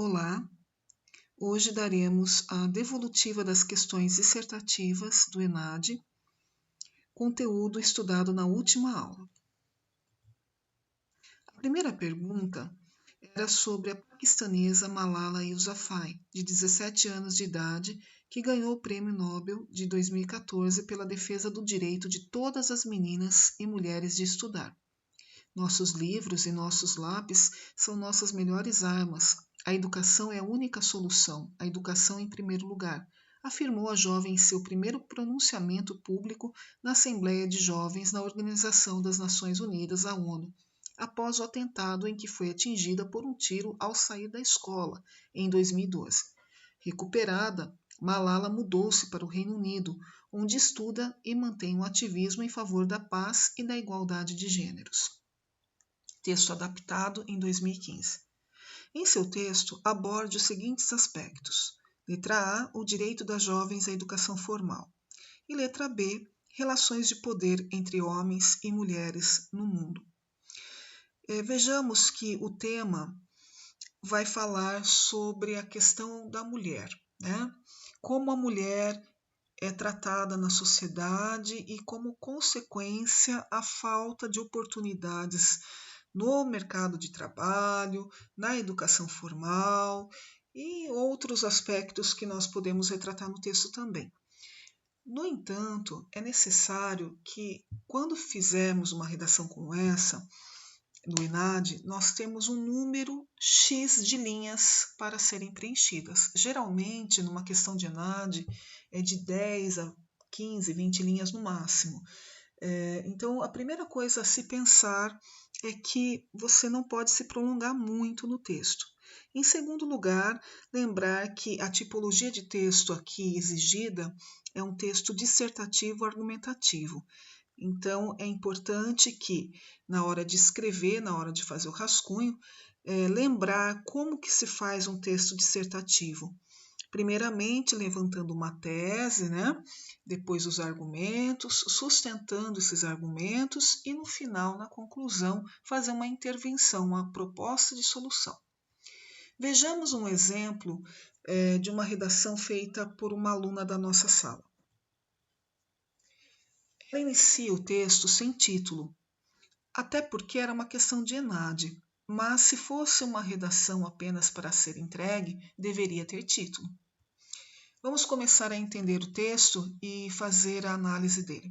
Olá, hoje daremos a devolutiva das questões dissertativas do ENAD, conteúdo estudado na última aula. A primeira pergunta era sobre a paquistanesa Malala Yousafzai, de 17 anos de idade, que ganhou o Prêmio Nobel de 2014 pela defesa do direito de todas as meninas e mulheres de estudar. Nossos livros e nossos lápis são nossas melhores armas. A educação é a única solução, a educação em primeiro lugar, afirmou a jovem em seu primeiro pronunciamento público na Assembleia de Jovens na Organização das Nações Unidas, a ONU, após o atentado em que foi atingida por um tiro ao sair da escola, em 2012. Recuperada, Malala mudou-se para o Reino Unido, onde estuda e mantém um ativismo em favor da paz e da igualdade de gêneros. Texto adaptado em 2015. Em seu texto, aborde os seguintes aspectos. Letra A, o direito das jovens à educação formal. E letra B, relações de poder entre homens e mulheres no mundo. Vejamos que o tema vai falar sobre a questão da mulher, né? Como a mulher é tratada na sociedade e, como consequência, a falta de oportunidades no mercado de trabalho, na educação formal e outros aspectos que nós podemos retratar no texto também. No entanto, é necessário que, quando fizermos uma redação como essa, no ENAD, nós temos um número X de linhas para serem preenchidas. Geralmente, numa questão de ENAD, é de 10 a 15, 20 linhas no máximo. Então, a primeira coisa a se pensar é que você não pode se prolongar muito no texto. Em segundo lugar, lembrar que a tipologia de texto aqui exigida é um texto dissertativo argumentativo. Então, é importante que, na hora de escrever, na hora de fazer o rascunho, lembrar como que se faz um texto dissertativo. Primeiramente, levantando uma tese, né? Depois os argumentos, sustentando esses argumentos e, no final, na conclusão, fazer uma intervenção, uma proposta de solução. Vejamos um exemplo de uma redação feita por uma aluna da nossa sala. Ela inicia o texto sem título, até porque era uma questão de ENAD, mas se fosse uma redação apenas para ser entregue, deveria ter título. Vamos começar a entender o texto e fazer a análise dele.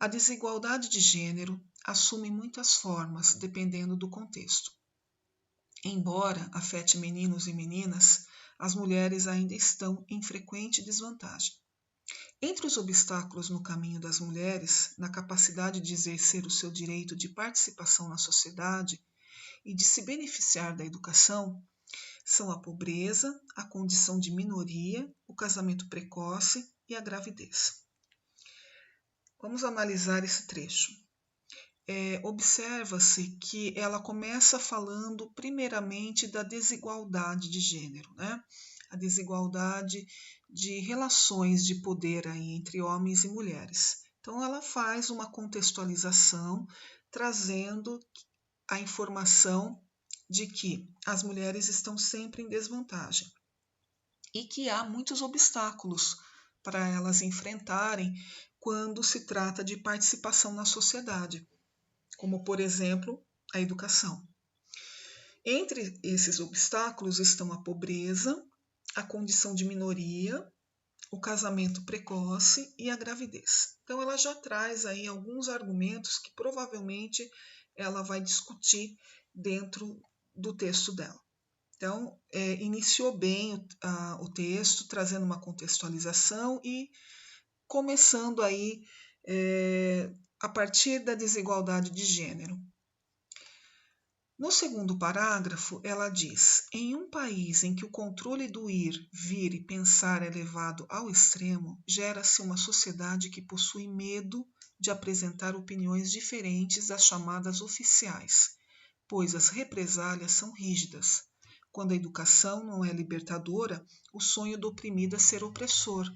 A desigualdade de gênero assume muitas formas, dependendo do contexto. Embora afete meninos e meninas, as mulheres ainda estão em frequente desvantagem. Entre os obstáculos no caminho das mulheres, na capacidade de exercer o seu direito de participação na sociedade e de se beneficiar da educação, são a pobreza, a condição de minoria, o casamento precoce e a gravidez. Vamos analisar esse trecho. Observa-se que ela começa falando primeiramente da desigualdade de gênero, né? A desigualdade de relações de poder aí entre homens e mulheres. Então, ela faz uma contextualização, trazendo a informação de que as mulheres estão sempre em desvantagem e que há muitos obstáculos para elas enfrentarem quando se trata de participação na sociedade, como, por exemplo, a educação. Entre esses obstáculos estão a pobreza, a condição de minoria, o casamento precoce e a gravidez. Então, ela já traz aí alguns argumentos que provavelmente ela vai discutir dentro do texto dela. Então, iniciou bem o texto, trazendo uma contextualização e começando aí a partir da desigualdade de gênero. No segundo parágrafo, ela diz: em um país em que o controle do ir, vir e pensar é levado ao extremo, gera-se uma sociedade que possui medo de apresentar opiniões diferentes das chamadas oficiais, pois as represálias são rígidas. Quando a educação não é libertadora, o sonho do oprimido é ser opressor.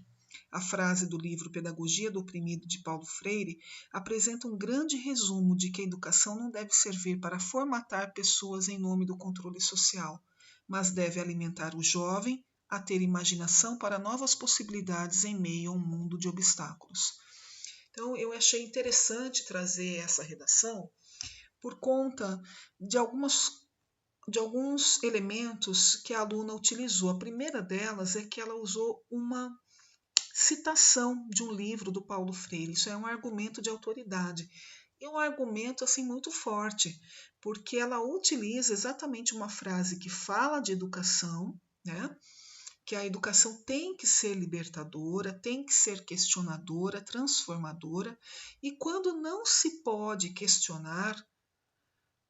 A frase do livro Pedagogia do Oprimido, de Paulo Freire, apresenta um grande resumo de que a educação não deve servir para formatar pessoas em nome do controle social, mas deve alimentar o jovem a ter imaginação para novas possibilidades em meio a um mundo de obstáculos. Então, eu achei interessante trazer essa redação por conta de alguns elementos que a aluna utilizou. A primeira delas é que ela usou uma citação de um livro do Paulo Freire. Isso é um argumento de autoridade. E um argumento assim muito forte, porque ela utiliza exatamente uma frase que fala de educação, né? Que a educação tem que ser libertadora, tem que ser questionadora, transformadora, e quando não se pode questionar,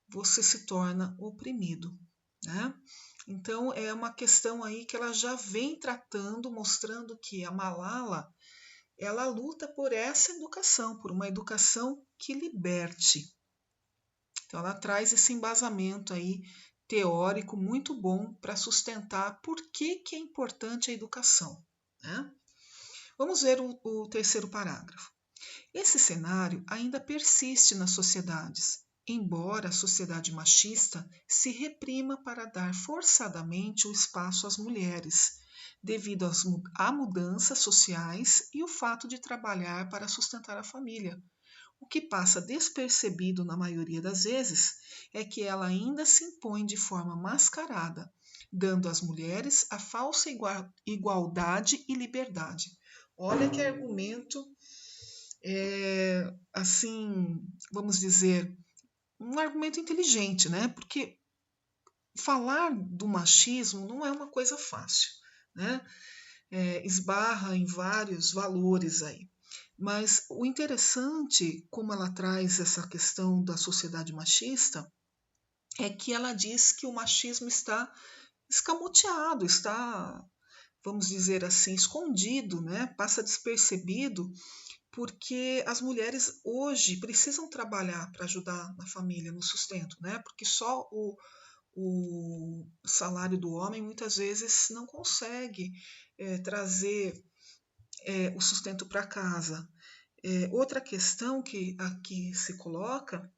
você se torna oprimido, né? Então é uma questão aí que ela já vem tratando, mostrando que a Malala ela luta por essa educação, por uma educação que liberte. Então ela traz esse embasamento aí teórico muito bom para sustentar por que é importante a educação, né? Vamos ver o terceiro parágrafo. Esse cenário ainda persiste nas sociedades, embora a sociedade machista se reprima para dar forçadamente o espaço às mulheres, devido a mudanças sociais e o fato de trabalhar para sustentar a família. O que passa despercebido na maioria das vezes é que ela ainda se impõe de forma mascarada, dando às mulheres a falsa igualdade e liberdade. Olha que argumento, assim, vamos dizer, um argumento inteligente, né? Porque falar do machismo não é uma coisa fácil, né? Esbarra em vários valores aí. Mas o interessante, como ela traz essa questão da sociedade machista, é que ela diz que o machismo está escamoteado, está, vamos dizer assim, escondido, né? Passa despercebido, porque as mulheres hoje precisam trabalhar para ajudar na família, no sustento, né? Porque só o salário do homem muitas vezes não consegue trazer o sustento para casa. Outra questão que aqui se coloca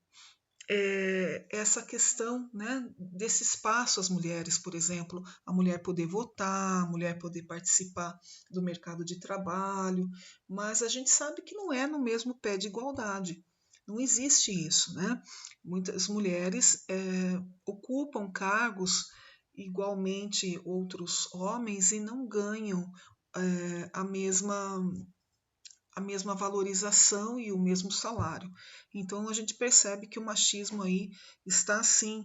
é essa questão, né, desse espaço às mulheres, por exemplo, a mulher poder votar, a mulher poder participar do mercado de trabalho, mas a gente sabe que não é no mesmo pé de igualdade. Não existe isso, né? Muitas mulheres ocupam cargos igualmente outros homens e não ganham a mesma valorização e o mesmo salário. Então a gente percebe que o machismo aí está assim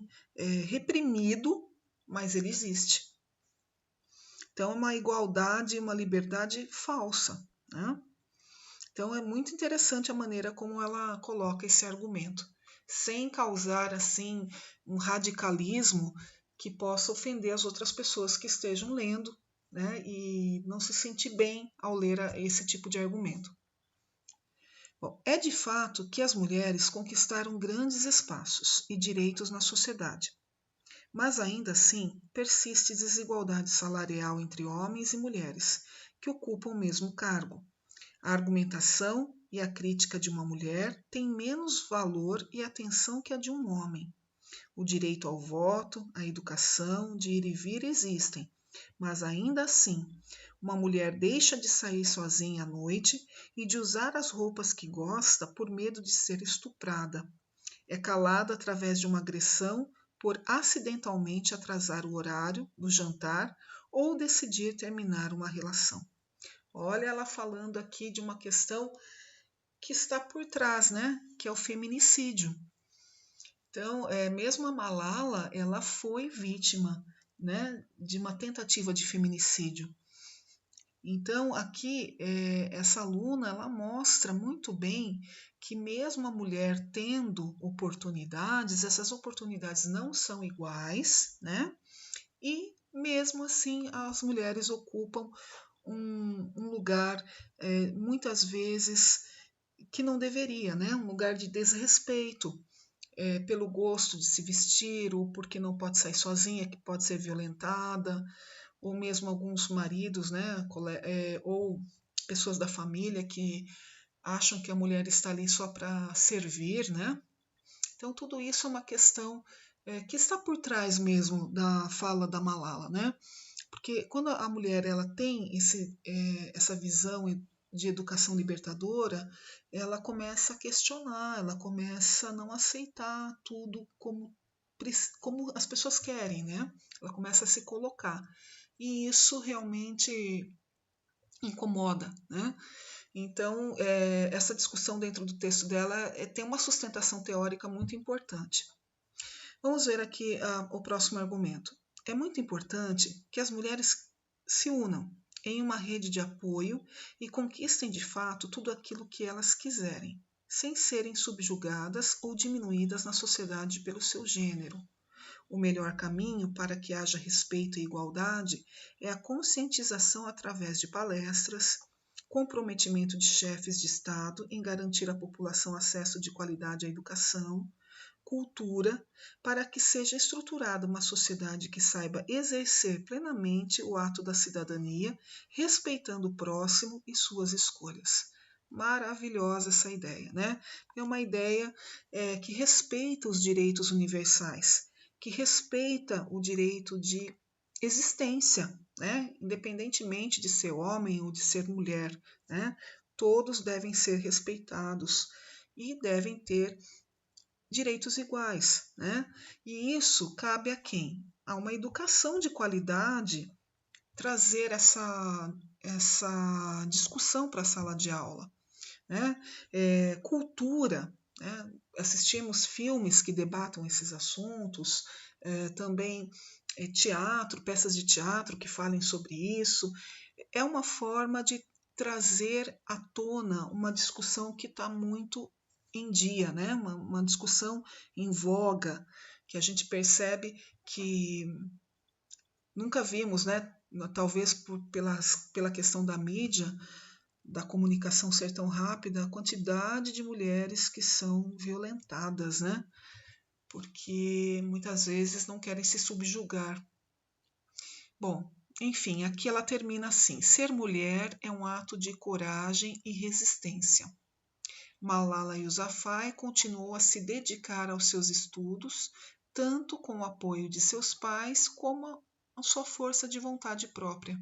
reprimido, mas ele existe. Então é uma igualdade, uma liberdade falsa, né? Então é muito interessante a maneira como ela coloca esse argumento, sem causar assim um radicalismo que possa ofender as outras pessoas que estejam lendo, né? E não se sentir bem ao ler esse tipo de argumento. Bom, é de fato que as mulheres conquistaram grandes espaços e direitos na sociedade, mas ainda assim persiste desigualdade salarial entre homens e mulheres que ocupam o mesmo cargo. A argumentação e a crítica de uma mulher têm menos valor e atenção que a de um homem. O direito ao voto, à educação, de ir e vir existem, mas ainda assim, uma mulher deixa de sair sozinha à noite e de usar as roupas que gosta por medo de ser estuprada. É calada através de uma agressão por acidentalmente atrasar o horário do jantar ou decidir terminar uma relação. Olha ela falando aqui de uma questão que está por trás, né? Que é o feminicídio. Então, mesmo a Malala, ela foi vítima, né, de uma tentativa de feminicídio. Então, aqui, essa aluna, ela mostra muito bem que mesmo a mulher tendo oportunidades, essas oportunidades não são iguais, né? E mesmo assim, as mulheres ocupam um lugar, muitas vezes, que não deveria, né? Um lugar de desrespeito, pelo gosto de se vestir, ou porque não pode sair sozinha, que pode ser violentada, ou mesmo alguns maridos, né, ou pessoas da família que acham que a mulher está ali só para servir, né? Então tudo isso é uma questão que está por trás mesmo da fala da Malala, né? Porque quando a mulher ela tem essa visão de educação libertadora, ela começa a questionar, ela começa a não aceitar tudo como as pessoas querem, né? Ela começa a se colocar. E isso realmente incomoda, né? Então, essa discussão dentro do texto dela tem uma sustentação teórica muito importante. Vamos ver aqui o próximo argumento. É muito importante que as mulheres se unam em uma rede de apoio e conquistem de fato tudo aquilo que elas quiserem, sem serem subjugadas ou diminuídas na sociedade pelo seu gênero. O melhor caminho para que haja respeito e igualdade é a conscientização através de palestras, comprometimento de chefes de Estado em garantir à população acesso de qualidade à educação, cultura, para que seja estruturada uma sociedade que saiba exercer plenamente o ato da cidadania, respeitando o próximo e suas escolhas. Maravilhosa essa ideia, né? É uma ideia que respeita os direitos universais, que respeita o direito de existência, né? Independentemente de ser homem ou de ser mulher, né? Todos devem ser respeitados e devem ter direitos iguais, né? E isso cabe a quem? A uma educação de qualidade trazer essa discussão para a sala de aula, né? Cultura, né? Assistimos filmes que debatam esses assuntos, também teatro, peças de teatro que falem sobre isso. É uma forma de trazer à tona uma discussão que está muito em dia, né? Uma discussão em voga, que a gente percebe que nunca vimos, né? Talvez pela questão da mídia, da comunicação ser tão rápida, a quantidade de mulheres que são violentadas, né? Porque muitas vezes não querem se subjugar. Bom, enfim, aqui ela termina assim: ser mulher é um ato de coragem e resistência. Malala Yousafzai continuou a se dedicar aos seus estudos, tanto com o apoio de seus pais como a sua força de vontade própria.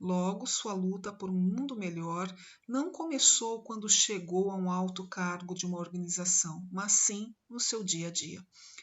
Logo, sua luta por um mundo melhor não começou quando chegou a um alto cargo de uma organização, mas sim no seu dia a dia.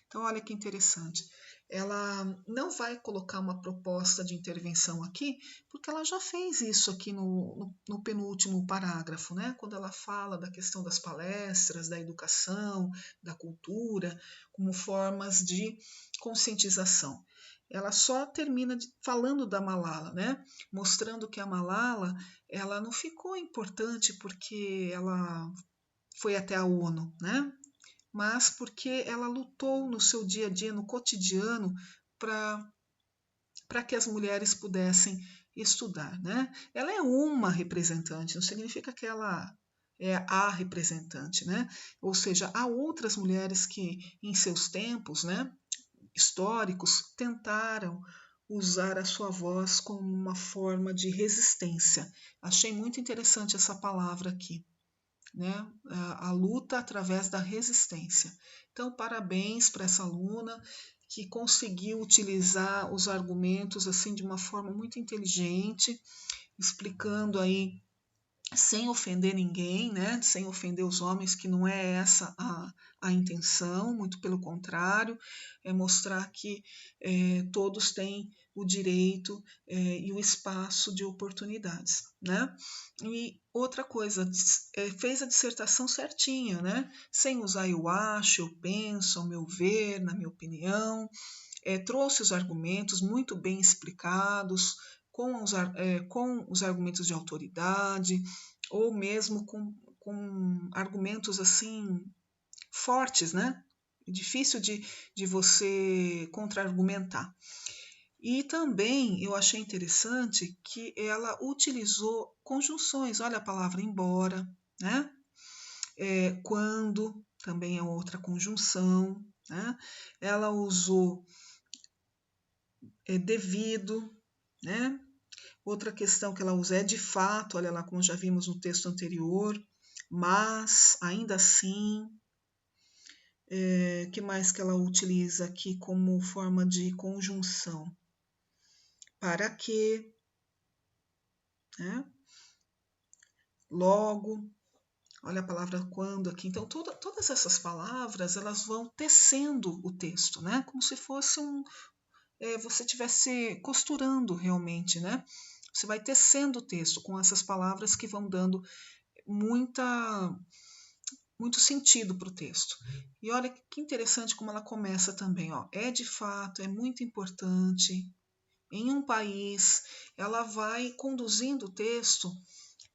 Então, olha que interessante. Ela não vai colocar uma proposta de intervenção aqui, porque ela já fez isso aqui no penúltimo parágrafo, né? Quando ela fala da questão das palestras, da educação, da cultura, como formas de conscientização. Ela só termina falando da Malala, né? Mostrando que a Malala ela não ficou importante porque ela foi até a ONU, né? Mas porque ela lutou no seu dia a dia, no cotidiano, para que as mulheres pudessem estudar, né? Ela é uma representante, não significa que ela é a representante, né? Ou seja, há outras mulheres que em seus tempos, né, históricos, tentaram usar a sua voz como uma forma de resistência. Achei muito interessante essa palavra aqui, né? A luta através da resistência. Então, parabéns para essa aluna que conseguiu utilizar os argumentos assim de uma forma muito inteligente, explicando aí sem ofender ninguém, né? Sem ofender os homens, que não é essa a intenção, muito pelo contrário, é mostrar que todos têm o direito e o espaço de oportunidades, né? E outra coisa, fez a dissertação certinha, né? Sem usar eu acho, eu penso, ao meu ver, na minha opinião, trouxe os argumentos muito bem explicados, com os argumentos de autoridade, ou mesmo com argumentos assim fortes, né? Difícil de você contra-argumentar. E também eu achei interessante que ela utilizou conjunções, olha a palavra embora, né? Quando também é outra conjunção, né? Ela usou devido, né? Outra questão que ela usa é de fato, olha lá como já vimos no texto anterior, mas, ainda assim, Que mais que ela utiliza aqui como forma de conjunção? Para que, né? Logo, olha a palavra quando aqui. Então, todas essas palavras, elas vão tecendo o texto, né? Como se fosse você estivesse costurando realmente, né? Você vai tecendo o texto com essas palavras que vão dando muito sentido para o texto. E olha que interessante como ela começa também, ó. É de fato, é muito importante. Em um país, ela vai conduzindo o texto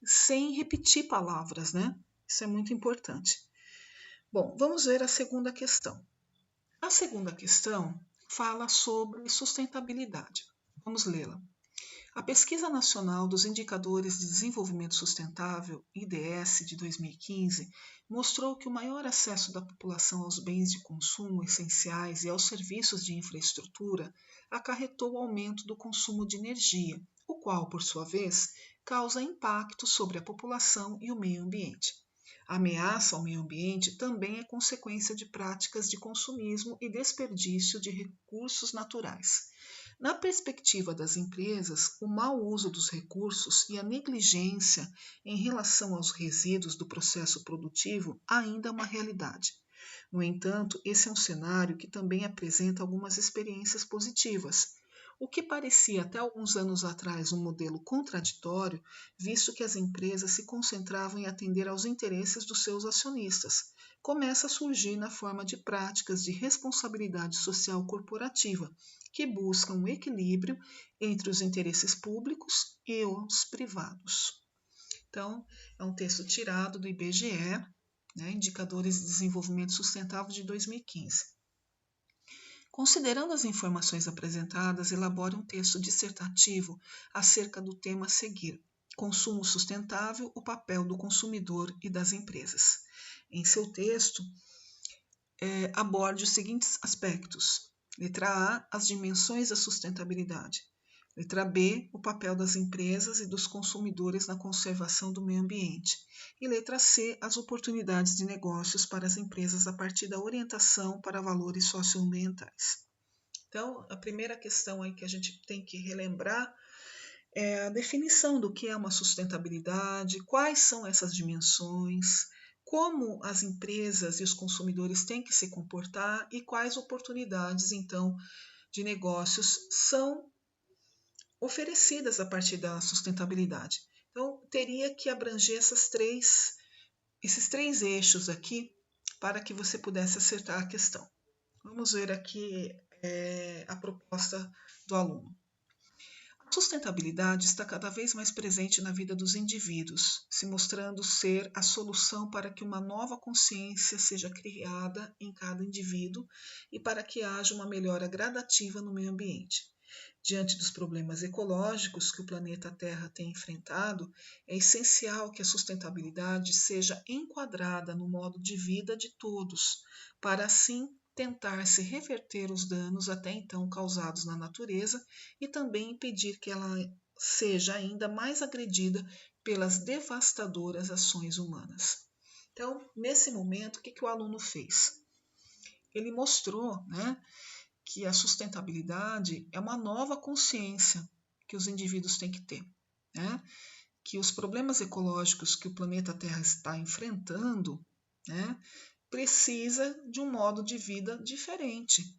sem repetir palavras, né? Isso é muito importante. Bom, vamos ver a segunda questão. A segunda questão fala sobre sustentabilidade. Vamos lê-la. A Pesquisa Nacional dos Indicadores de Desenvolvimento Sustentável, IDS, de 2015, mostrou que o maior acesso da população aos bens de consumo essenciais e aos serviços de infraestrutura acarretou o aumento do consumo de energia, o qual, por sua vez, causa impacto sobre a população e o meio ambiente. A ameaça ao meio ambiente também é consequência de práticas de consumismo e desperdício de recursos naturais. Na perspectiva das empresas, o mau uso dos recursos e a negligência em relação aos resíduos do processo produtivo ainda é uma realidade. No entanto, esse é um cenário que também apresenta algumas experiências positivas, o que parecia até alguns anos atrás um modelo contraditório, visto que as empresas se concentravam em atender aos interesses dos seus acionistas, começa a surgir na forma de práticas de responsabilidade social corporativa, que buscam um equilíbrio entre os interesses públicos e os privados. Então, é um texto tirado do IBGE, né, Indicadores de Desenvolvimento Sustentável de 2015. Considerando as informações apresentadas, elabore um texto dissertativo acerca do tema a seguir: consumo sustentável, o papel do consumidor e das empresas. Em seu texto, aborde os seguintes aspectos. Letra A, as dimensões da sustentabilidade. Letra B, o papel das empresas e dos consumidores na conservação do meio ambiente. E letra C, as oportunidades de negócios para as empresas a partir da orientação para valores socioambientais. Então, a primeira questão aí que a gente tem que relembrar é a definição do que é uma sustentabilidade, quais são essas dimensões, como as empresas e os consumidores têm que se comportar e quais oportunidades, então, de negócios são oferecidas a partir da sustentabilidade. Então, teria que abranger esses três eixos aqui para que você pudesse acertar a questão. Vamos ver aqui a proposta do aluno. A sustentabilidade está cada vez mais presente na vida dos indivíduos, se mostrando ser a solução para que uma nova consciência seja criada em cada indivíduo e para que haja uma melhora gradativa no meio ambiente. Diante dos problemas ecológicos que o planeta Terra tem enfrentado, é essencial que a sustentabilidade seja enquadrada no modo de vida de todos, para assim tentar-se reverter os danos até então causados na natureza e também impedir que ela seja ainda mais agredida pelas devastadoras ações humanas. Então, nesse momento, o que o aluno fez? Ele mostrou, que a sustentabilidade é uma nova consciência que os indivíduos têm que ter, né? Que os problemas ecológicos que o planeta Terra está enfrentando, precisa de um modo de vida diferente,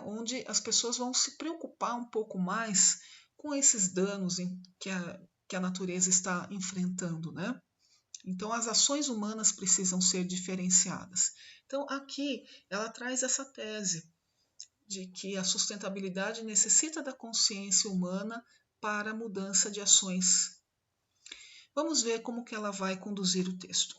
onde as pessoas vão se preocupar um pouco mais com esses danos que a natureza está enfrentando, Então, as ações humanas precisam ser diferenciadas. Então, aqui ela traz essa tese de que a sustentabilidade necessita da consciência humana para a mudança de ações. Vamos ver como que ela vai conduzir o texto.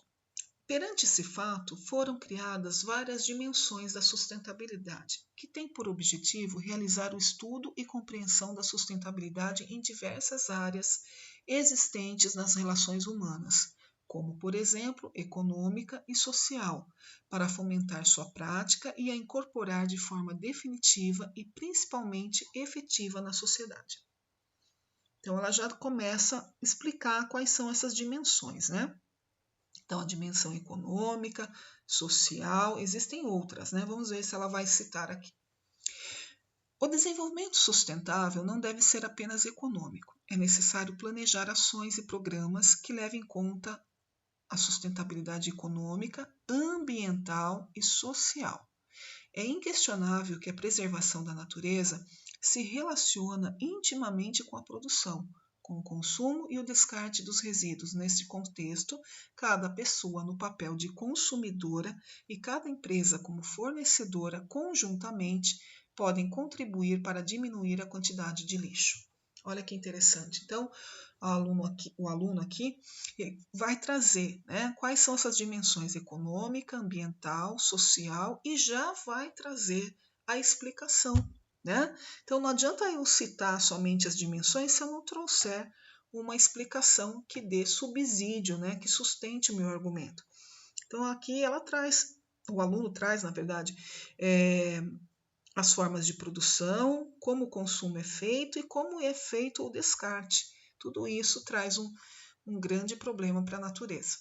Perante esse fato, foram criadas várias dimensões da sustentabilidade, que têm por objetivo realizar o estudo e compreensão da sustentabilidade em diversas áreas existentes nas relações humanas, como, por exemplo, econômica e social, para fomentar sua prática e a incorporar de forma definitiva e principalmente efetiva na sociedade. Então, ela já começa a explicar quais são essas dimensões, Então, a dimensão econômica, social, existem outras, né? Vamos ver se ela vai citar aqui. O desenvolvimento sustentável não deve ser apenas econômico. É necessário planejar ações e programas que levem em conta a sustentabilidade econômica, ambiental e social. É inquestionável que a preservação da natureza se relaciona intimamente com a produção, com o consumo e o descarte dos resíduos. Neste contexto, cada pessoa no papel de consumidora e cada empresa como fornecedora conjuntamente podem contribuir para diminuir a quantidade de lixo. Olha que interessante. Então, o aluno aqui vai trazer, né, quais são essas dimensões econômica, ambiental, social e já vai trazer a explicação, né? Então não adianta eu citar somente as dimensões se eu não trouxer uma explicação que dê subsídio, né, que sustente o meu argumento. Então aqui ela traz, o aluno traz, na verdade, as formas de produção, como o consumo é feito e como é feito o descarte. Tudo isso traz um grande problema para a natureza.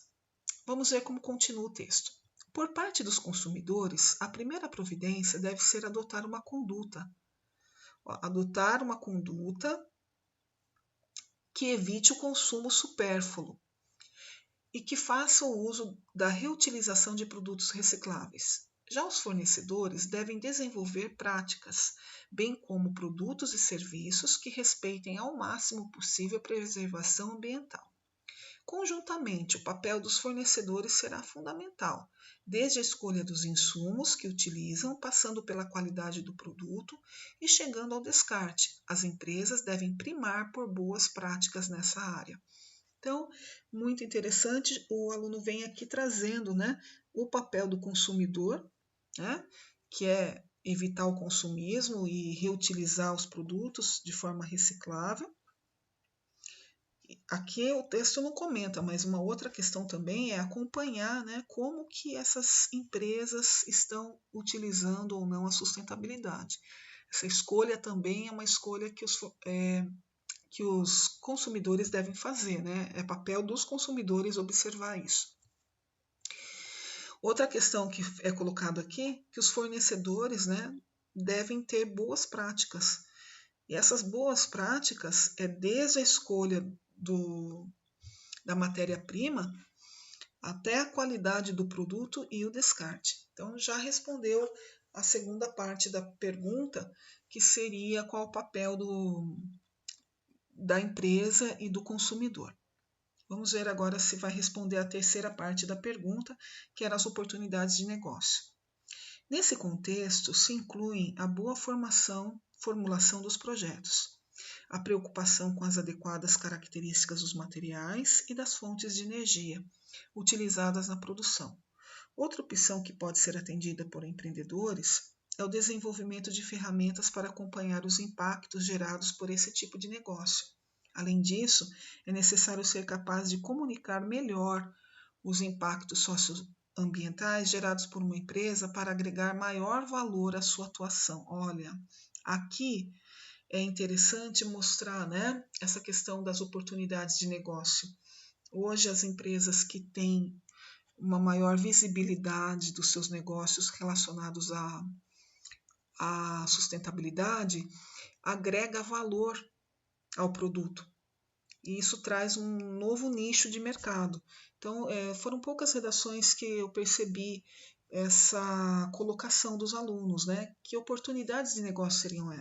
Vamos ver como continua o texto. Por parte dos consumidores, a primeira providência deve ser adotar uma conduta. Adotar uma conduta que evite o consumo supérfluo e que faça o uso da reutilização de produtos recicláveis. Já os fornecedores devem desenvolver práticas, bem como produtos e serviços que respeitem ao máximo possível a preservação ambiental. Conjuntamente, o papel dos fornecedores será fundamental, desde a escolha dos insumos que utilizam, passando pela qualidade do produto e chegando ao descarte. As empresas devem primar por boas práticas nessa área. Então, muito interessante, o aluno vem aqui trazendo, né, o papel do consumidor, né, que é evitar o consumismo e reutilizar os produtos de forma reciclável. Aqui o texto não comenta, mas uma outra questão também é acompanhar, né, como que essas empresas estão utilizando ou não a sustentabilidade. Essa escolha também é uma escolha que os consumidores devem fazer, né? É papel dos consumidores observar isso. Outra questão que é colocada aqui, que os fornecedores, né, devem ter boas práticas. E essas boas práticas é desde a escolha da matéria-prima até a qualidade do produto e o descarte. Então, já respondeu a segunda parte da pergunta, que seria qual o papel da empresa e do consumidor. Vamos ver agora se vai responder a terceira parte da pergunta, que era as oportunidades de negócio. Nesse contexto, se incluem a boa formulação dos projetos, a preocupação com as adequadas características dos materiais e das fontes de energia utilizadas na produção. Outra opção que pode ser atendida por empreendedores é o desenvolvimento de ferramentas para acompanhar os impactos gerados por esse tipo de negócio. Além disso, é necessário ser capaz de comunicar melhor os impactos socioambientais gerados por uma empresa para agregar maior valor à sua atuação. Olha, aqui é interessante mostrar, né, essa questão das oportunidades de negócio. Hoje, as empresas que têm uma maior visibilidade dos seus negócios relacionados à sustentabilidade agrega valor ao produto. E isso traz um novo nicho de mercado. Então, foram poucas redações que eu percebi essa colocação dos alunos, né? Que oportunidades de negócio seriam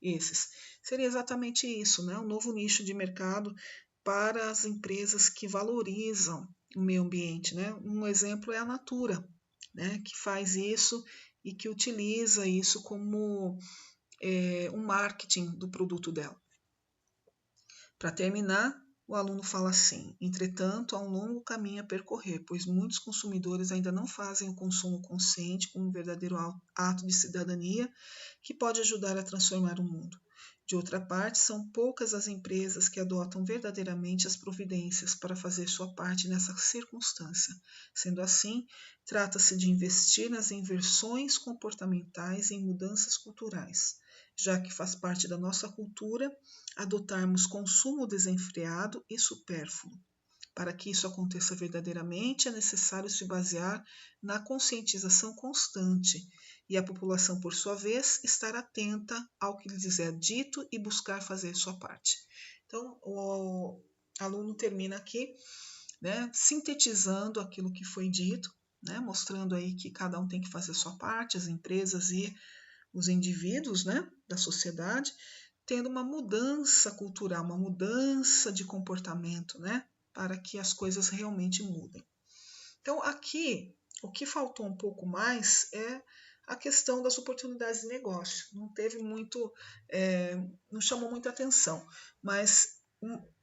esses? Seria exatamente isso, né? Um novo nicho de mercado para as empresas que valorizam o meio ambiente, né? Um exemplo é a Natura, né? Que faz isso e que utiliza isso como um marketing do produto dela. Para terminar, o aluno fala assim: entretanto, há um longo caminho a percorrer, pois muitos consumidores ainda não fazem o consumo consciente como um verdadeiro ato de cidadania que pode ajudar a transformar o mundo. De outra parte, são poucas as empresas que adotam verdadeiramente as providências para fazer sua parte nessa circunstância. Sendo assim, trata-se de investir nas inversões comportamentais e em mudanças culturais, já que faz parte da nossa cultura adotarmos consumo desenfreado e supérfluo. Para que isso aconteça verdadeiramente, é necessário se basear na conscientização constante e a população, por sua vez, estar atenta ao que lhes é dito e buscar fazer sua parte. Então, o aluno termina aqui, né, sintetizando aquilo que foi dito, né, mostrando aí que cada um tem que fazer sua parte, as empresas e os indivíduos, né, da sociedade, tendo uma mudança cultural, uma mudança de comportamento, né, para que as coisas realmente mudem. Então, aqui, o que faltou um pouco mais é a questão das oportunidades de negócio. Não teve muito, não chamou muita atenção, mas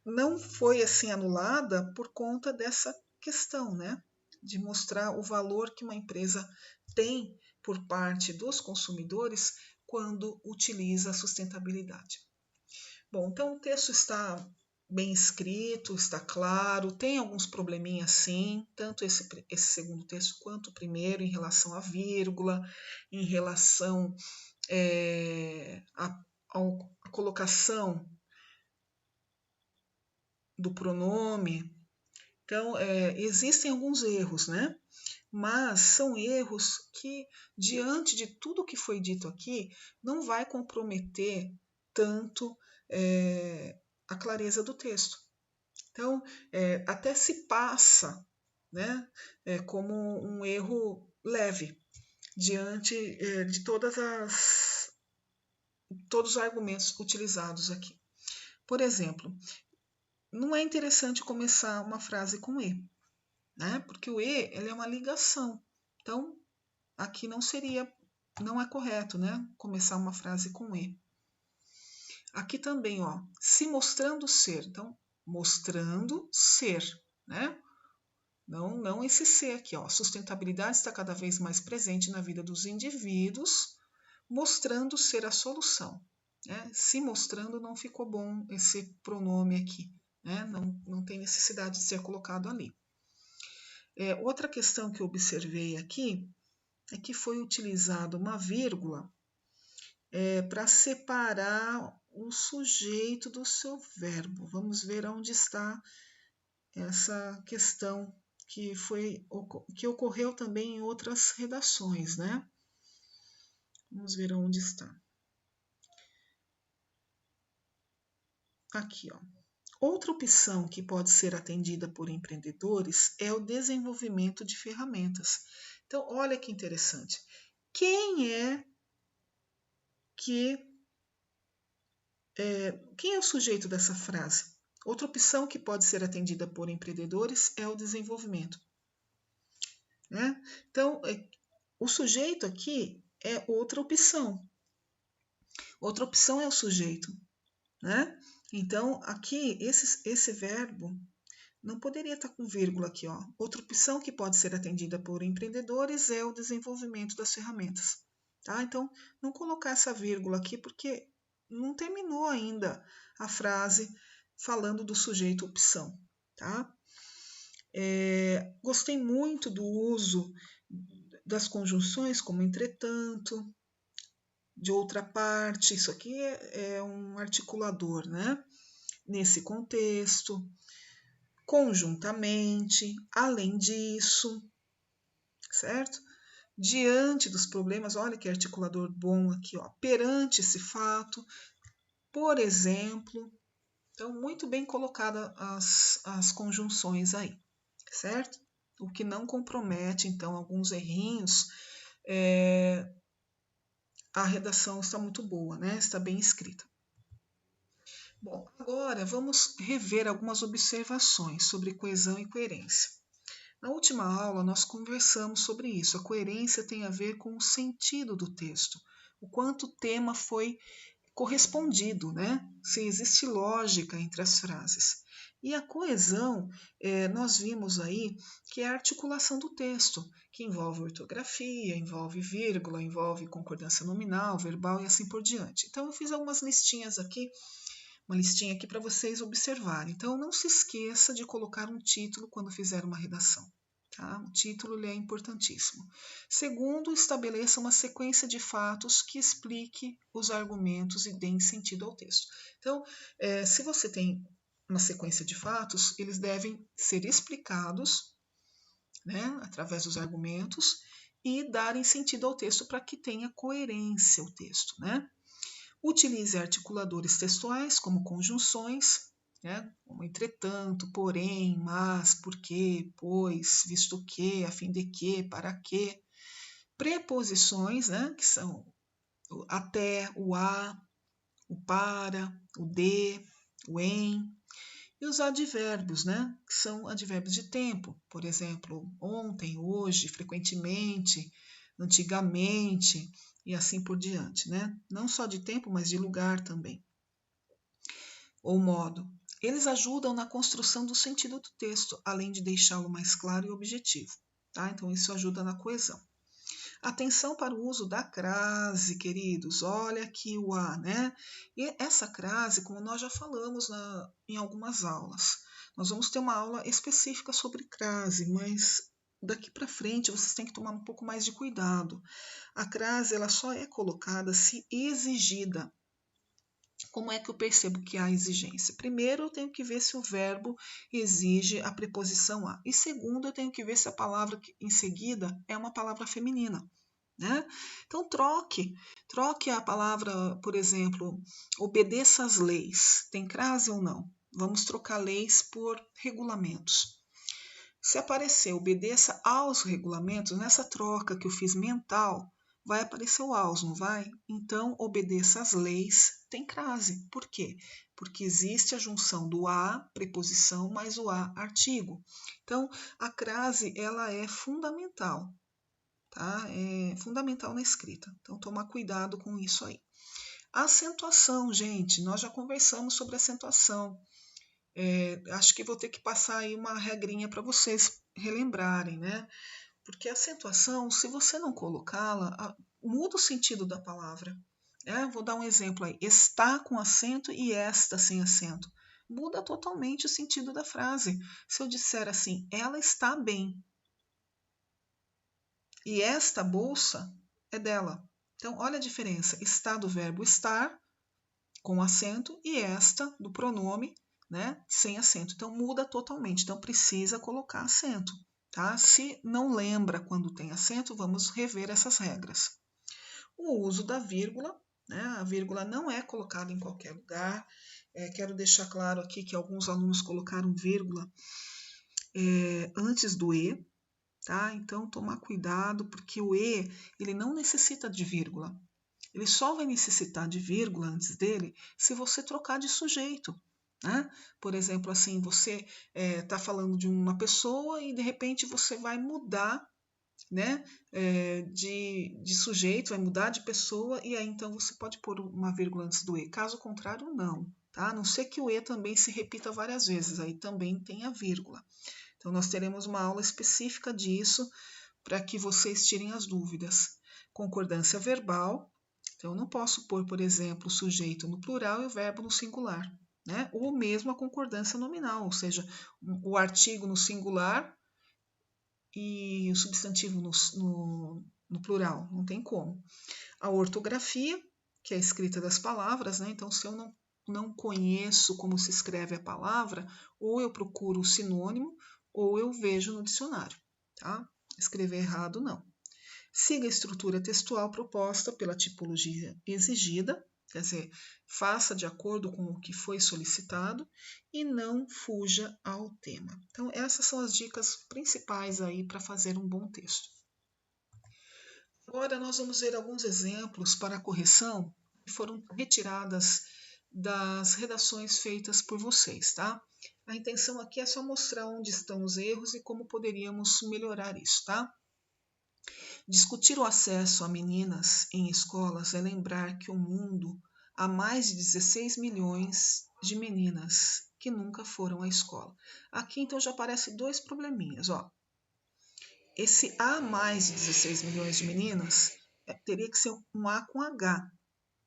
não foi assim anulada por conta dessa questão, né, de mostrar o valor que uma empresa tem por parte dos consumidores quando utiliza a sustentabilidade. Bom, então o texto está bem escrito, está claro, tem alguns probleminhas sim, tanto esse segundo texto quanto o primeiro, em relação à vírgula, em relação à colocação do pronome. Então, existem alguns erros, né? Mas são erros que, diante de tudo que foi dito aqui, não vai comprometer tanto a clareza do texto. Então, até se passa, né, como um erro leve, diante de todos os argumentos utilizados aqui. Por exemplo, não é interessante começar uma frase com E, né? Porque o E ele é uma ligação. Então, aqui não é correto, né? Começar uma frase com E. Aqui também, ó, se mostrando ser. Então, mostrando ser, né? Não esse ser aqui, ó. A sustentabilidade está cada vez mais presente na vida dos indivíduos, mostrando ser a solução. Né? Se mostrando não ficou bom esse pronome aqui, né? Não tem necessidade de ser colocado ali. Outra questão que eu observei aqui é que foi utilizada uma vírgula para separar o sujeito do seu verbo. Vamos ver onde está essa questão que ocorreu também em outras redações, né? Vamos ver onde está. Aqui, ó. Outra opção que pode ser atendida por empreendedores é o desenvolvimento de ferramentas. Então, olha que interessante. Quem é o sujeito dessa frase? Outra opção que pode ser atendida por empreendedores é o desenvolvimento. Né? Então, o sujeito aqui é outra opção. Outra opção é o sujeito. Né? Então, aqui, esse verbo não poderia estar com vírgula aqui. Ó. Outra opção que pode ser atendida por empreendedores é o desenvolvimento das ferramentas. Tá? Então, não colocar essa vírgula aqui porque não terminou ainda a frase falando do sujeito opção. Tá? Gostei muito do uso das conjunções como entretanto, de outra parte, isso aqui é um articulador, né? Nesse contexto, conjuntamente, além disso, certo? Diante dos problemas, olha que articulador bom aqui, ó, perante esse fato, por exemplo. Então, muito bem colocada as conjunções aí, certo? O que não compromete, então, alguns errinhos, a redação está muito boa, né? Está bem escrita. Bom, agora vamos rever algumas observações sobre coesão e coerência. Na última aula, nós conversamos sobre isso. A coerência tem a ver com o sentido do texto, o quanto o tema foi correspondido, né? Se existe lógica entre as frases. E a coesão, nós vimos aí que é a articulação do texto, que envolve ortografia, envolve vírgula, envolve concordância nominal, verbal e assim por diante. Então, eu fiz algumas listinhas aqui, uma listinha aqui para vocês observarem. Então, não se esqueça de colocar um título quando fizer uma redação. Tá? O título ele é importantíssimo. Segundo, estabeleça uma sequência de fatos que explique os argumentos e dê sentido ao texto. Então, se você tem uma sequência de fatos, eles devem ser explicados, né, através dos argumentos e darem sentido ao texto para que tenha coerência o texto, né? Utilize articuladores textuais como conjunções, né, como entretanto, porém, mas, porque, pois, visto que, a fim de que, para que. Preposições, né, que são o até, o a, o para, o de, o em. E os advérbios, né, que são advérbios de tempo, por exemplo, ontem, hoje, frequentemente, antigamente e assim por diante, né? Não só de tempo, mas de lugar também, ou modo. Eles ajudam na construção do sentido do texto, além de deixá-lo mais claro e objetivo, tá? Então isso ajuda na coesão. Atenção para o uso da crase, queridos. Olha aqui o a, né? E essa crase, como nós já falamos em algumas aulas, nós vamos ter uma aula específica sobre crase, mas daqui para frente vocês têm que tomar um pouco mais de cuidado. A crase ela só é colocada se exigida. Como é que eu percebo que há exigência? Primeiro, eu tenho que ver se o verbo exige a preposição a. E segundo, eu tenho que ver se a palavra em seguida é uma palavra feminina. Né? Então, troque a palavra, por exemplo, obedeça às leis. Tem crase ou não? Vamos trocar leis por regulamentos. Se aparecer obedeça aos regulamentos, nessa troca que eu fiz mental, vai aparecer o aos, não vai? Então, obedeça às leis tem crase. Por quê? Porque existe a junção do a, preposição, mais o a, artigo. Então, a crase, ela é fundamental, tá? É fundamental na escrita. Então, tomar cuidado com isso aí. Acentuação, gente, nós já conversamos sobre acentuação. Acho que vou ter que passar aí uma regrinha para vocês relembrarem, né? Porque a acentuação, se você não colocá-la, muda o sentido da palavra. Vou dar um exemplo aí: está com acento e esta sem acento. Muda totalmente o sentido da frase. Se eu disser assim, ela está bem e esta bolsa é dela. Então, olha a diferença: está do verbo estar com acento e esta do pronome, né, sem acento. Então muda totalmente. Então precisa colocar acento, tá? Se não lembra quando tem acento, vamos rever essas regras. O uso da vírgula, né? A vírgula não é colocada em qualquer lugar. Quero deixar claro aqui que alguns alunos colocaram vírgula antes do e, tá? Então tomar cuidado porque o e ele não necessita de vírgula. Ele só vai necessitar de vírgula antes dele se você trocar de sujeito. Né? Por exemplo, assim, você está falando de uma pessoa e de repente você vai mudar, né, de sujeito, vai mudar de pessoa e aí então você pode pôr uma vírgula antes do e. Caso contrário, não. Tá? A não ser que o e também se repita várias vezes, aí também tem a vírgula. Então nós teremos uma aula específica disso para que vocês tirem as dúvidas. Concordância verbal. Então, eu não posso pôr, por exemplo, o sujeito no plural e o verbo no singular, né? Ou mesmo a concordância nominal, ou seja, o artigo no singular e o substantivo no plural, não tem como. A ortografia, que é a escrita das palavras, né? Então, se eu não conheço como se escreve a palavra, ou eu procuro o sinônimo, ou eu vejo no dicionário, tá? Escrever errado, não. Siga a estrutura textual proposta pela tipologia exigida, quer dizer, faça de acordo com o que foi solicitado e não fuja ao tema. Então, essas são as dicas principais aí para fazer um bom texto. Agora nós vamos ver alguns exemplos para a correção que foram retiradas das redações feitas por vocês, tá? A intenção aqui é só mostrar onde estão os erros e como poderíamos melhorar isso, tá? Discutir o acesso a meninas em escolas é lembrar que o mundo há mais de 16 milhões de meninas que nunca foram à escola. Aqui então já aparecem dois probleminhas, ó. Esse há mais de 16 milhões de meninas teria que ser um A com H,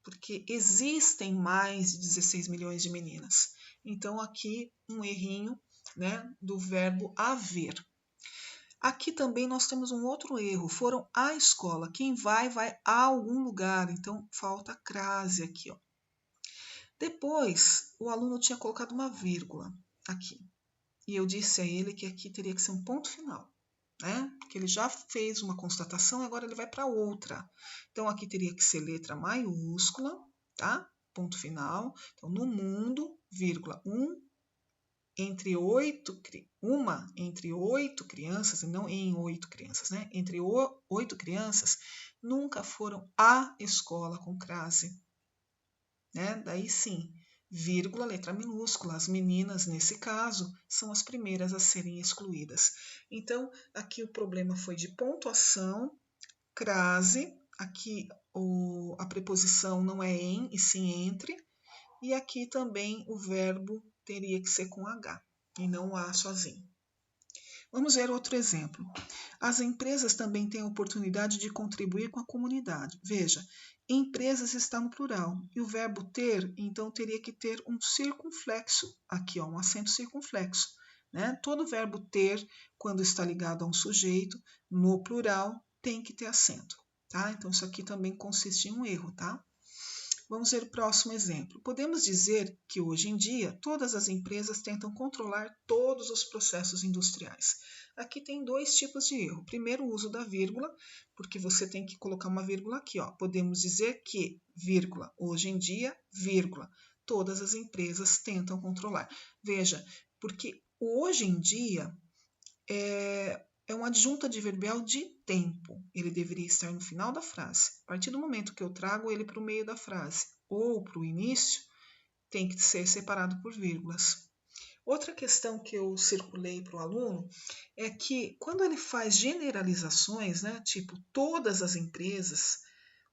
porque existem mais de 16 milhões de meninas. Então aqui um errinho, né, do verbo haver. Aqui também nós temos um outro erro. Foram à escola. Quem vai a algum lugar. Então, falta crase aqui. Ó. Depois, o aluno tinha colocado uma vírgula aqui. E eu disse a ele que aqui teria que ser um ponto final, né? Que ele já fez uma constatação, agora ele vai para outra. Então, aqui teria que ser letra maiúscula, tá? Ponto final. Então, no mundo, vírgula, uma entre 8 crianças, e não em 8 crianças, né? Entre 8 crianças, nunca foram à escola com crase. Né? Daí sim, vírgula, letra minúscula. As meninas, nesse caso, são as primeiras a serem excluídas. Então, aqui o problema foi de pontuação, crase. Aqui a preposição não é em, e sim entre. E aqui também o verbo teria que ser com H e não A sozinho. Vamos ver outro exemplo. As empresas também têm a oportunidade de contribuir com a comunidade. Veja, empresas está no plural e o verbo ter, então, teria que ter um circunflexo aqui, ó, um acento circunflexo. Né? Todo verbo ter, quando está ligado a um sujeito, no plural, tem que ter acento. Tá? Então, isso aqui também consiste em um erro, tá? Vamos ver o próximo exemplo. Podemos dizer que hoje em dia todas as empresas tentam controlar todos os processos industriais. Aqui tem dois tipos de erro. Primeiro, o uso da vírgula, porque você tem que colocar uma vírgula aqui. Ó. Podemos dizer que, vírgula, hoje em dia, vírgula, todas as empresas tentam controlar. Veja, porque o hoje em dia é uma adjunta adverbial de tempo. Ele deveria estar no final da frase. A partir do momento que eu trago ele para o meio da frase ou para o início, tem que ser separado por vírgulas. Outra questão que eu circulei para o aluno é que quando ele faz generalizações, né, tipo todas as empresas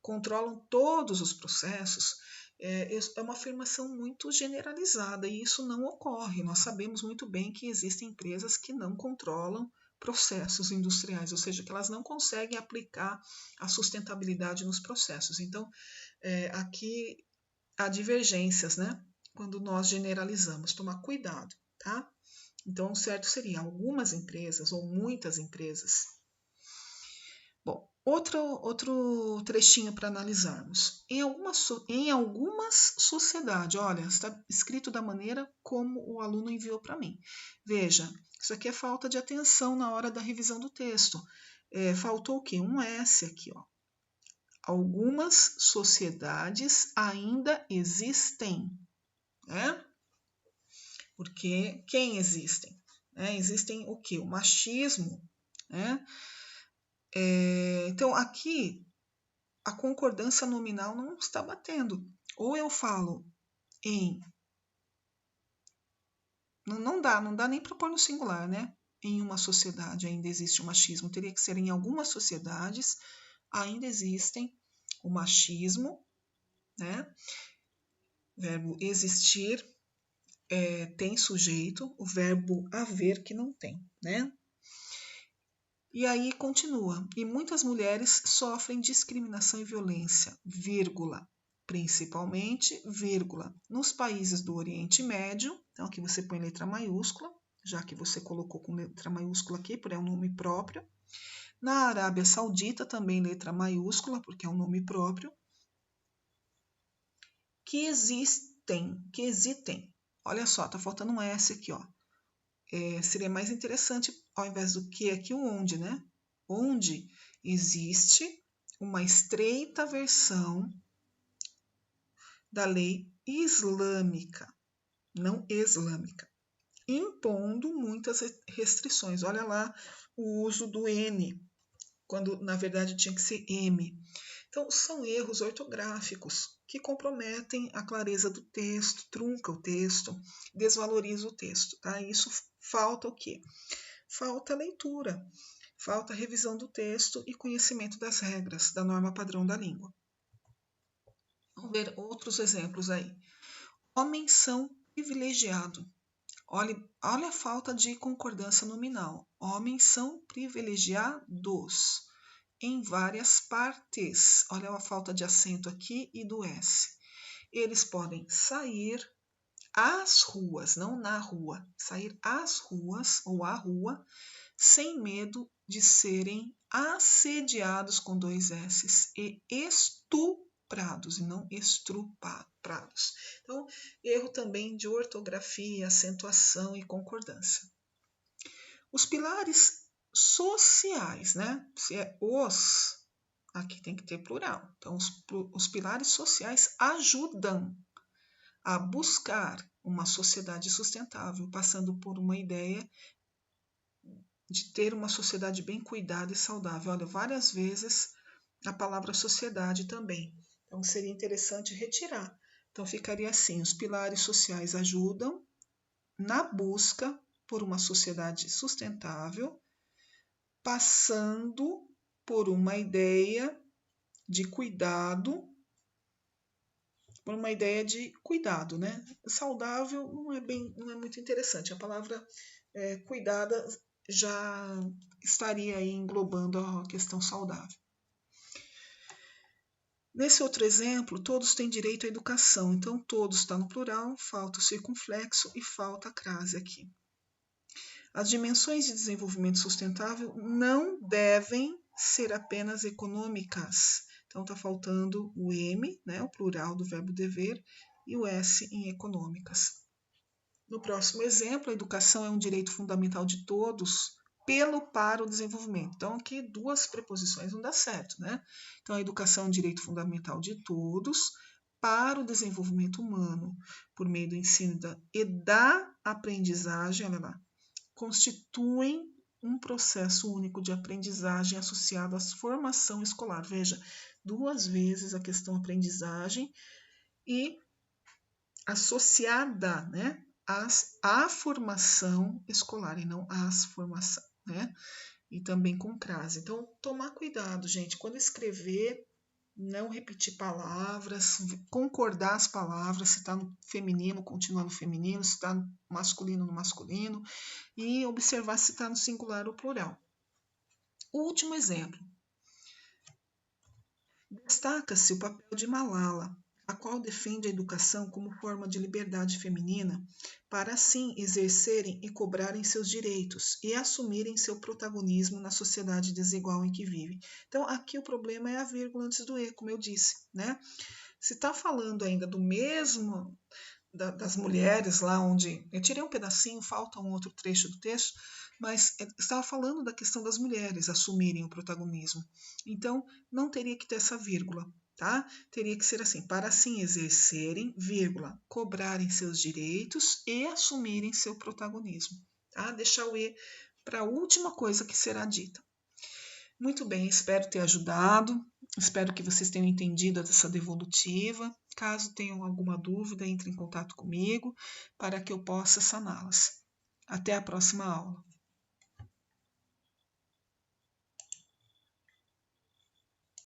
controlam todos os processos, é uma afirmação muito generalizada e isso não ocorre. Nós sabemos muito bem que existem empresas que não controlam processos industriais, ou seja, que elas não conseguem aplicar a sustentabilidade nos processos. Então, aqui há divergências, né? Quando nós generalizamos, tomar cuidado, tá? Então, o certo seria algumas empresas ou muitas empresas. Bom, outro trechinho para analisarmos. Em algumas sociedades, olha, está escrito da maneira como o aluno enviou para mim. Veja, isso aqui é falta de atenção na hora da revisão do texto. Faltou o quê? Um S aqui, ó. Algumas sociedades ainda existem, né? Porque quem existem? Existem o quê? O machismo, né? Então, aqui a concordância nominal não está batendo. Ou eu falo em. Não dá nem para pôr no singular, né? Em uma sociedade ainda existe o machismo. Teria que ser em algumas sociedades ainda existem o machismo, né? Verbo existir tem sujeito, o verbo haver que não tem, né? E aí continua. E muitas mulheres sofrem discriminação e violência, vírgula, principalmente, vírgula, nos países do Oriente Médio. Então aqui você põe letra maiúscula, já que você colocou com letra maiúscula aqui, porque é um nome próprio. Na Arábia Saudita também letra maiúscula, porque é um nome próprio. Que existem. Olha só, tá faltando um S aqui, ó. Seria mais interessante, ao invés do que aqui, o onde, né? Onde existe uma estreita versão da lei islâmica, não islâmica, impondo muitas restrições. Olha lá o uso do N, quando na verdade tinha que ser M. Então, são erros ortográficos que comprometem a clareza do texto, trunca o texto, desvaloriza o texto. Tá? Isso falta o quê? Falta leitura, falta revisão do texto e conhecimento das regras da norma padrão da língua. Vamos ver outros exemplos aí. Homens são privilegiados. Olha a falta de concordância nominal. Homens são privilegiados em várias partes. Olha a falta de acento aqui e do S. Eles podem sair às ruas, não na rua, sair às ruas ou à rua, sem medo de serem assediados com 2 S's e estuprados e não estruprados. Então, erro também de ortografia, acentuação e concordância. Os pilares sociais, né? Se é os, aqui tem que ter plural. Então, os pilares sociais ajudam a buscar uma sociedade sustentável, passando por uma ideia de ter uma sociedade bem cuidada e saudável. Olha, várias vezes a palavra sociedade também. Então, seria interessante retirar. Então, ficaria assim: os pilares sociais ajudam na busca por uma sociedade sustentável, passando por uma ideia de cuidado, né? Saudável não é muito interessante. A palavra cuidada já estaria aí englobando a questão saudável. Nesse outro exemplo, todos têm direito à educação. Então, todos está no plural, falta o circunflexo e falta a crase aqui. As dimensões de desenvolvimento sustentável não devem ser apenas econômicas. Então, está faltando o M, né, o plural do verbo dever, e o S em econômicas. No próximo exemplo, a educação é um direito fundamental de todos para o desenvolvimento. Então, aqui duas preposições não dá certo, né? Então, a educação é um direito fundamental de todos para o desenvolvimento humano, por meio do ensino e da aprendizagem, olha lá, constituem um processo único de aprendizagem associado à formação escolar. Veja, duas vezes a questão aprendizagem e associada, né, à formação escolar e não às formação, né? E também com crase. Então, tomar cuidado, gente, quando escrever, não repetir palavras, concordar as palavras, se está no feminino, continuar no feminino, se está no masculino, e observar se está no singular ou plural. O último exemplo. Destaca-se o papel de Malala, a qual defende a educação como forma de liberdade feminina, para assim exercerem e cobrarem seus direitos e assumirem seu protagonismo na sociedade desigual em que vivem. Então, aqui o problema é a vírgula antes do E, como eu disse, né? Se está falando ainda do mesmo das mulheres lá onde eu tirei um pedacinho, falta um outro trecho do texto, mas estava falando da questão das mulheres assumirem o protagonismo. Então, não teria que ter essa vírgula, tá? Teria que ser assim: para assim exercerem, vírgula, cobrarem seus direitos e assumirem seu protagonismo, tá? Deixar o E para a última coisa que será dita. Muito bem, espero ter ajudado, espero que vocês tenham entendido essa devolutiva. Caso tenham alguma dúvida, entre em contato comigo para que eu possa saná-las. Até a próxima aula.